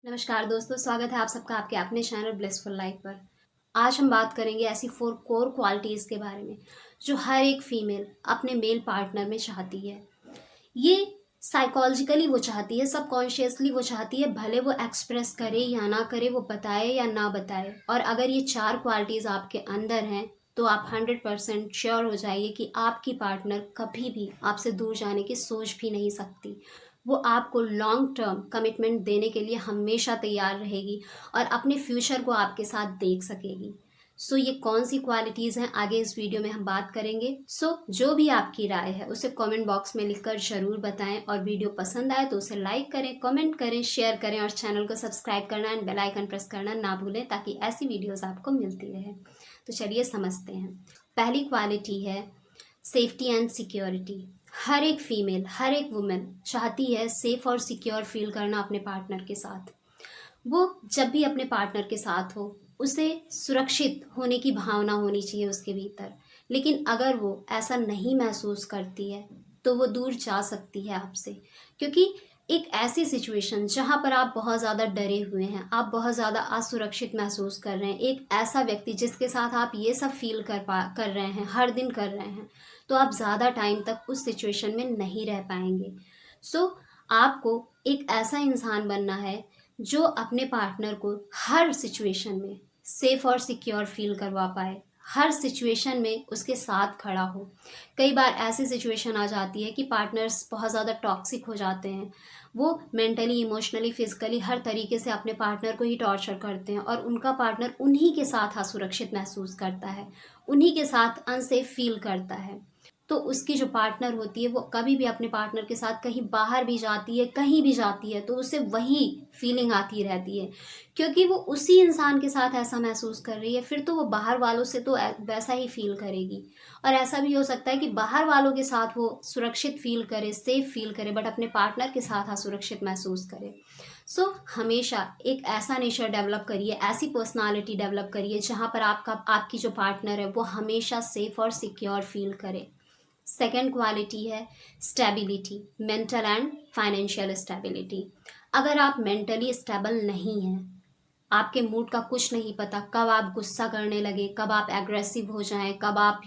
नमस्कार दोस्तों, स्वागत है आप सबका आपके अपने चैनल ब्लिसफुल लाइफ पर। आज हम बात करेंगे ऐसी 4 कोर क्वालिटीज़ के बारे में जो हर एक फीमेल अपने मेल पार्टनर में चाहती है। ये साइकोलॉजिकली वो चाहती है, सबकॉन्शियसली वो चाहती है, भले वो एक्सप्रेस करे या ना करे, वो बताए या ना बताए। और अगर ये 4 क्वालिटीज़ आपके अंदर हैं तो आप 100% श्योर हो जाइए कि आपकी पार्टनर कभी भी आपसे दूर जाने की सोच भी नहीं सकती। वो आपको लॉन्ग टर्म कमिटमेंट देने के लिए हमेशा तैयार रहेगी और अपने फ्यूचर को आपके साथ देख सकेगी। ये कौन सी क्वालिटीज़ हैं, आगे इस वीडियो में हम बात करेंगे। जो भी आपकी राय है उसे कमेंट बॉक्स में लिखकर ज़रूर बताएं और वीडियो पसंद आए तो उसे लाइक करें, कमेंट करें, शेयर करें और चैनल को सब्सक्राइब करना एंड बेल आइकन प्रेस करना ना भूलें ताकि ऐसी वीडियोस आपको मिलती रहे। तो चलिए समझते हैं। पहली क्वालिटी है सेफ्टी एंड सिक्योरिटी। हर एक फीमेल, हर एक वुमेन चाहती है सेफ और सिक्योर फील करना अपने पार्टनर के साथ। वो जब भी अपने पार्टनर के साथ हो उसे सुरक्षित होने की भावना होनी चाहिए उसके भीतर। लेकिन अगर वो ऐसा नहीं महसूस करती है तो वो दूर जा सकती है आपसे, क्योंकि एक ऐसी सिचुएशन जहाँ पर आप बहुत ज़्यादा डरे हुए हैं, आप बहुत ज़्यादा असुरक्षित महसूस कर रहे हैं, एक ऐसा व्यक्ति जिसके साथ आप ये सब फील कर रहे हैं, हर दिन कर रहे हैं, तो आप ज़्यादा टाइम तक उस सिचुएशन में नहीं रह पाएंगे। आपको एक ऐसा इंसान बनना है जो अपने पार्टनर को हर सिचुएशन में सेफ और सिक्योर फील करवा पाए, हर सिचुएशन में उसके साथ खड़ा हो। कई बार ऐसी सिचुएशन आ जाती है कि पार्टनर्स बहुत ज़्यादा टॉक्सिक हो जाते हैं। वो मेंटली, इमोशनली, फिजिकली हर तरीके से अपने पार्टनर को ही टॉर्चर करते हैं और उनका पार्टनर उन्हीं के साथ असुरक्षित महसूस करता है, उन्हीं के साथ अनसेफ फील करता है। तो उसकी जो पार्टनर होती है वो कभी भी अपने पार्टनर के साथ कहीं बाहर भी जाती है, कहीं भी जाती है, तो उसे वही फीलिंग आती रहती है, क्योंकि वो उसी इंसान के साथ ऐसा महसूस कर रही है। फिर तो वो बाहर वालों से तो वैसा ही फील करेगी। और ऐसा भी हो सकता है कि बाहर वालों के साथ वो सुरक्षित फील करे, सेफ फील करे, बट अपने पार्टनर के साथ असुरक्षित महसूस करे। हमेशा एक ऐसा नेचर डेवलप करिए, ऐसी पर्सनालिटी डेवलप करिए जहाँ पर आपकी जो पार्टनर है वो हमेशा सेफ और सिक्योर फील करे। सेकेंड क्वालिटी है stability, mental and financial stability. अगर आप मेंटली स्टेबल नहीं हैं, आपके मूड का कुछ नहीं पता, कब आप गुस्सा करने लगे, कब आप एग्रेसिव हो जाएं, कब आप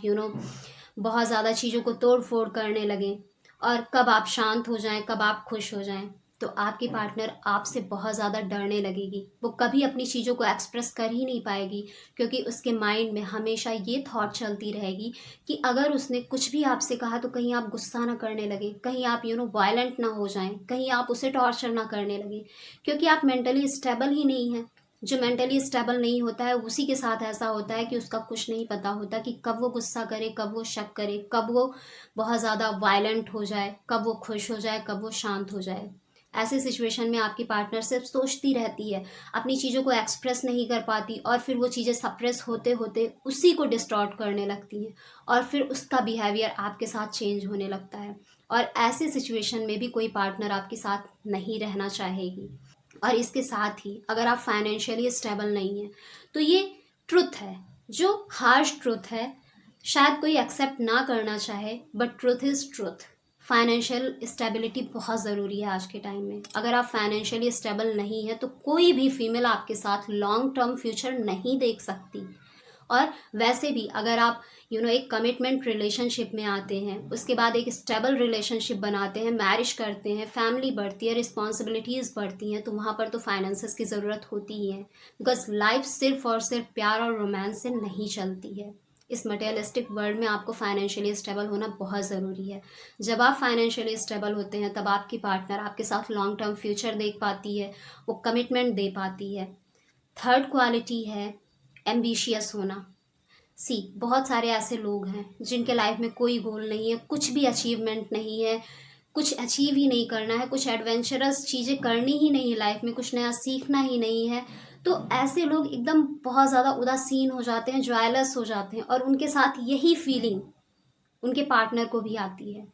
बहुत ज़्यादा चीज़ों को तोड़ फोड़ करने लगें, और कब आप शांत हो जाएं, कब आप खुश हो जाएं, तो आपकी पार्टनर आपसे बहुत ज़्यादा डरने लगेगी। वो कभी अपनी चीज़ों को एक्सप्रेस कर ही नहीं पाएगी, क्योंकि उसके माइंड में हमेशा ये थॉट चलती रहेगी कि अगर उसने कुछ भी आपसे कहा तो कहीं आप गुस्सा ना करने लगे, कहीं आप वायलेंट ना हो जाएं, कहीं आप उसे टॉर्चर ना करने लगे, क्योंकि आप मेंटली स्टेबल ही नहीं हैं। जो मेंटली स्टेबल नहीं होता है उसी के साथ ऐसा होता है कि उसका कुछ नहीं पता होता कि कब वो गुस्सा करे, कब वो शक करे, कब वो बहुत ज़्यादा वायलेंट हो जाए, कब वो खुश हो जाए, कब वो शांत हो जाए। ऐसे सिचुएशन में आपकी पार्टनर सिर्फ सोचती रहती है, अपनी चीज़ों को एक्सप्रेस नहीं कर पाती, और फिर वो चीज़ें सप्रेस होते होते उसी को डिस्टॉर्ट करने लगती हैं, और फिर उसका बिहेवियर आपके साथ चेंज होने लगता है। और ऐसे सिचुएशन में भी कोई पार्टनर आपके साथ नहीं रहना चाहेगी। और इसके साथ ही अगर आप फाइनेंशियली स्टेबल नहीं हैं तो ये ट्रुथ है, जो हार्श ट्रुथ है, शायद कोई एक्सेप्ट ना करना चाहे, but truth is truth. Financial stability बहुत ज़रूरी है आज के टाइम में। अगर आप फाइनेंशियली स्टेबल नहीं है तो कोई भी फीमेल आपके साथ लॉन्ग टर्म फ्यूचर नहीं देख सकती। और वैसे भी अगर आप एक कमिटमेंट रिलेशनशिप में आते हैं, उसके बाद एक स्टेबल रिलेशनशिप बनाते हैं, मैरिज करते हैं, फैमिली बढ़ती है, रिस्पॉन्सिबिलिटीज़ बढ़ती हैं, तो वहाँ पर तो फाइनेंसेस की ज़रूरत होती ही है। बिकॉज लाइफ सिर्फ और सिर्फ प्यार और रोमांस से नहीं चलती है। इस मटेरियलिस्टिक वर्ल्ड में आपको फाइनेंशियली स्टेबल होना बहुत ज़रूरी है। जब आप फाइनेंशियली स्टेबल होते हैं तब आपकी पार्टनर आपके साथ लॉन्ग टर्म फ्यूचर देख पाती है, वो कमिटमेंट दे पाती है। थर्ड क्वालिटी है एम्बिशियस होना। बहुत सारे ऐसे लोग हैं जिनके लाइफ में कोई गोल नहीं है, कुछ भी अचीवमेंट नहीं है, कुछ अचीव ही नहीं करना है, कुछ एडवेंचरस चीज़ें करनी ही नहीं है लाइफ में, कुछ नया सीखना ही नहीं है। तो ऐसे लोग एकदम बहुत ज़्यादा उदासीन हो जाते हैं, जॉयलेस हो जाते हैं, और उनके साथ यही फीलिंग उनके पार्टनर को भी आती है।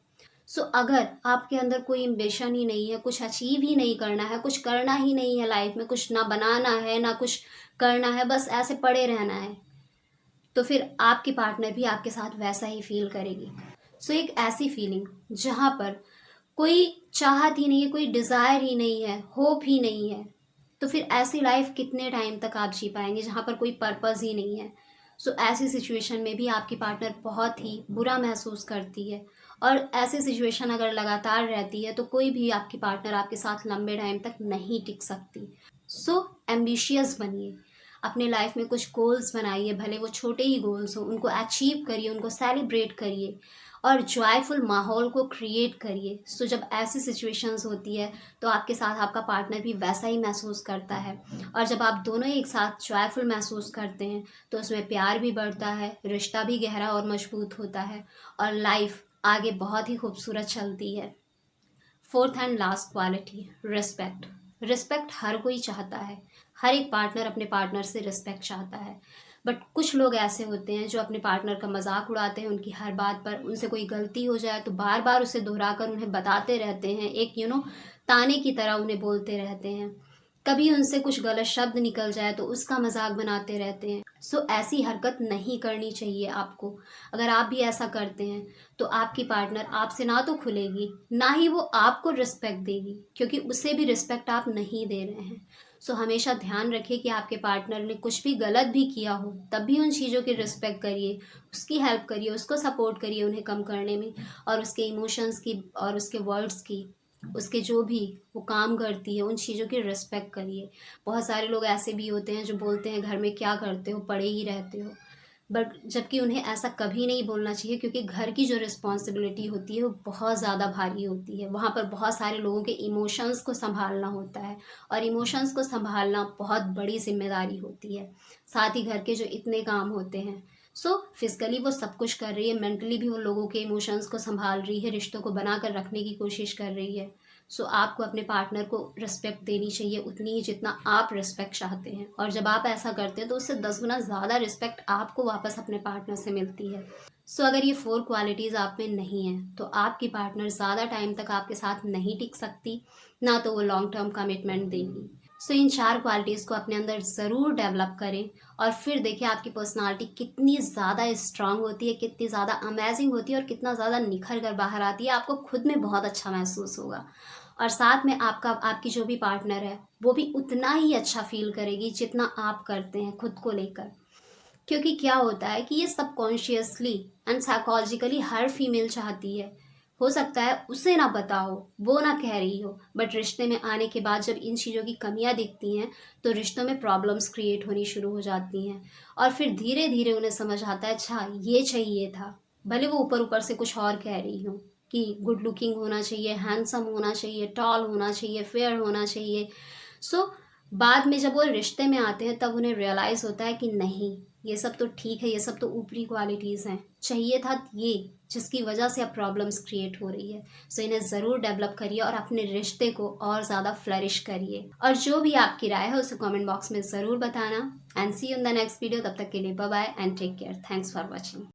अगर आपके अंदर कोई एम्बिशन ही नहीं है, कुछ अचीव ही नहीं करना है, कुछ करना ही नहीं है लाइफ में, कुछ ना बनाना है ना कुछ करना है, बस ऐसे पड़े रहना है, तो फिर आपकी पार्टनर भी आपके साथ वैसा ही फील करेगी। एक ऐसी फीलिंग जहाँ पर कोई चाहत ही नहीं है, कोई डिज़ायर ही नहीं है, होप ही नहीं है, तो फिर ऐसी लाइफ कितने टाइम तक आप जी पाएंगे जहाँ पर कोई पर्पज़ ही नहीं है। सो ऐसी सिचुएशन में भी आपकी पार्टनर बहुत ही बुरा महसूस करती है, और ऐसी सिचुएशन अगर लगातार रहती है तो कोई भी आपकी पार्टनर आपके साथ लंबे टाइम तक नहीं टिक सकती। सो एम्बिशियस बनिए, अपने लाइफ में कुछ गोल्स बनाइए, भले वो छोटे ही गोल्स हों, उनको अचीव करिए, उनको सेलिब्रेट करिए और जॉयफुल माहौल को क्रिएट करिए। सो जब ऐसी सिचुएशंस होती है तो आपके साथ आपका पार्टनर भी वैसा ही महसूस करता है, और जब आप दोनों एक साथ जॉयफुल महसूस करते हैं तो उसमें प्यार भी बढ़ता है, रिश्ता भी गहरा और मजबूत होता है, और लाइफ आगे बहुत ही खूबसूरत चलती है। Fourth and last quality, respect. Respect her कोई चाहता है, हर एक पार्टनर अपने पार्टनर से रिस्पेक्ट चाहता है, बट कुछ लोग ऐसे होते हैं जो अपने पार्टनर का मजाक उड़ाते हैं, उनकी हर बात पर, उनसे कोई गलती हो जाए तो बार बार उसे दोहरा कर उन्हें बताते रहते हैं, एक ताने की तरह उन्हें बोलते रहते हैं। कभी उनसे कुछ गलत शब्द निकल जाए तो उसका मजाक बनाते रहते हैं। सो ऐसी हरकत नहीं करनी चाहिए आपको। अगर आप भी ऐसा करते हैं तो आपकी पार्टनर आपसे ना तो खुलेगी, ना ही वो आपको रिस्पेक्ट देगी, क्योंकि उसे भी रिस्पेक्ट आप नहीं दे रहे हैं। सो हमेशा ध्यान रखिए कि आपके पार्टनर ने कुछ भी गलत भी किया हो तब भी उन चीज़ों की रिस्पेक्ट करिए, उसकी हेल्प करिए, उसको सपोर्ट करिए उन्हें कम करने में, और उसके इमोशंस की और उसके वर्ड्स की, उसके जो भी वो काम करती है उन चीज़ों की रिस्पेक्ट करिए। बहुत सारे लोग ऐसे भी होते हैं जो बोलते हैं घर में क्या करते हो, पड़े ही रहते हो, बट जबकि उन्हें ऐसा कभी नहीं बोलना चाहिए, क्योंकि घर की जो रिस्पॉन्सिबिलिटी होती है वो बहुत ज़्यादा भारी होती है। वहाँ पर बहुत सारे लोगों के इमोशंस को संभालना होता है, और इमोशंस को संभालना बहुत बड़ी जिम्मेदारी होती है। साथ ही घर के जो इतने काम होते हैं, सो फिजिकली वो सब कुछ कर रही है, मेंटली भी वो लोगों के इमोशंस को संभाल रही है, रिश्तों को बना कर रखने की कोशिश कर रही है। सो आपको अपने पार्टनर को रिस्पेक्ट देनी चाहिए उतनी ही जितना आप रिस्पेक्ट चाहते हैं, और जब आप ऐसा करते हैं तो उससे 10 गुना ज़्यादा रिस्पेक्ट आपको वापस अपने पार्टनर से मिलती है। सो अगर ये 4 क्वालिटीज़ आप में नहीं है तो आपकी पार्टनर ज़्यादा टाइम तक आपके साथ नहीं टिक सकती, ना तो वो लॉन्ग टर्म कमिटमेंट देगी। सो इन 4 क्वालिटीज़ को अपने अंदर ज़रूर डेवलप करें, और फिर देखिए आपकी पर्सनालिटी कितनी ज़्यादा स्ट्रांग होती है, कितनी ज़्यादा अमेजिंग होती है, और कितना ज़्यादा निखर कर बाहर आती है। आपको खुद में बहुत अच्छा महसूस होगा, और साथ में आपकी जो भी पार्टनर है वो भी उतना ही अच्छा फील करेगी जितना आप करते हैं खुद को लेकर। क्योंकि क्या होता है कि ये subconsciously and psychologically her female चाहती है। हो सकता है उसे ना पता हो, वो ना कह रही हो, बट रिश्ते में आने के बाद जब इन चीज़ों की कमियां दिखती हैं तो रिश्तों में प्रॉब्लम्स क्रिएट होनी शुरू हो जाती हैं, और फिर धीरे धीरे उन्हें समझ आता है अच्छा ये चाहिए था। भले वो ऊपर ऊपर से कुछ और कह रही हो कि गुड लुकिंग होना चाहिए, हैंडसम होना चाहिए, टॉल होना चाहिए, फेयर होना चाहिए। सो बाद में जब वो रिश्ते में आते हैं तब उन्हें रियलाइज़ होता है कि नहीं, ये सब तो ठीक है, ये सब तो ऊपरी क्वालिटीज़ हैं, चाहिए था ये जिसकी वजह से अब प्रॉब्लम्स क्रिएट हो रही है। सो इन्हें ज़रूर डेवलप करिए और अपने रिश्ते को और ज़्यादा फ्लरिश करिए, और जो भी आपकी राय है उसे कमेंट बॉक्स में ज़रूर बताना। And see you in the next video. तब तक के लिए bye bye and take care. Thanks for watching.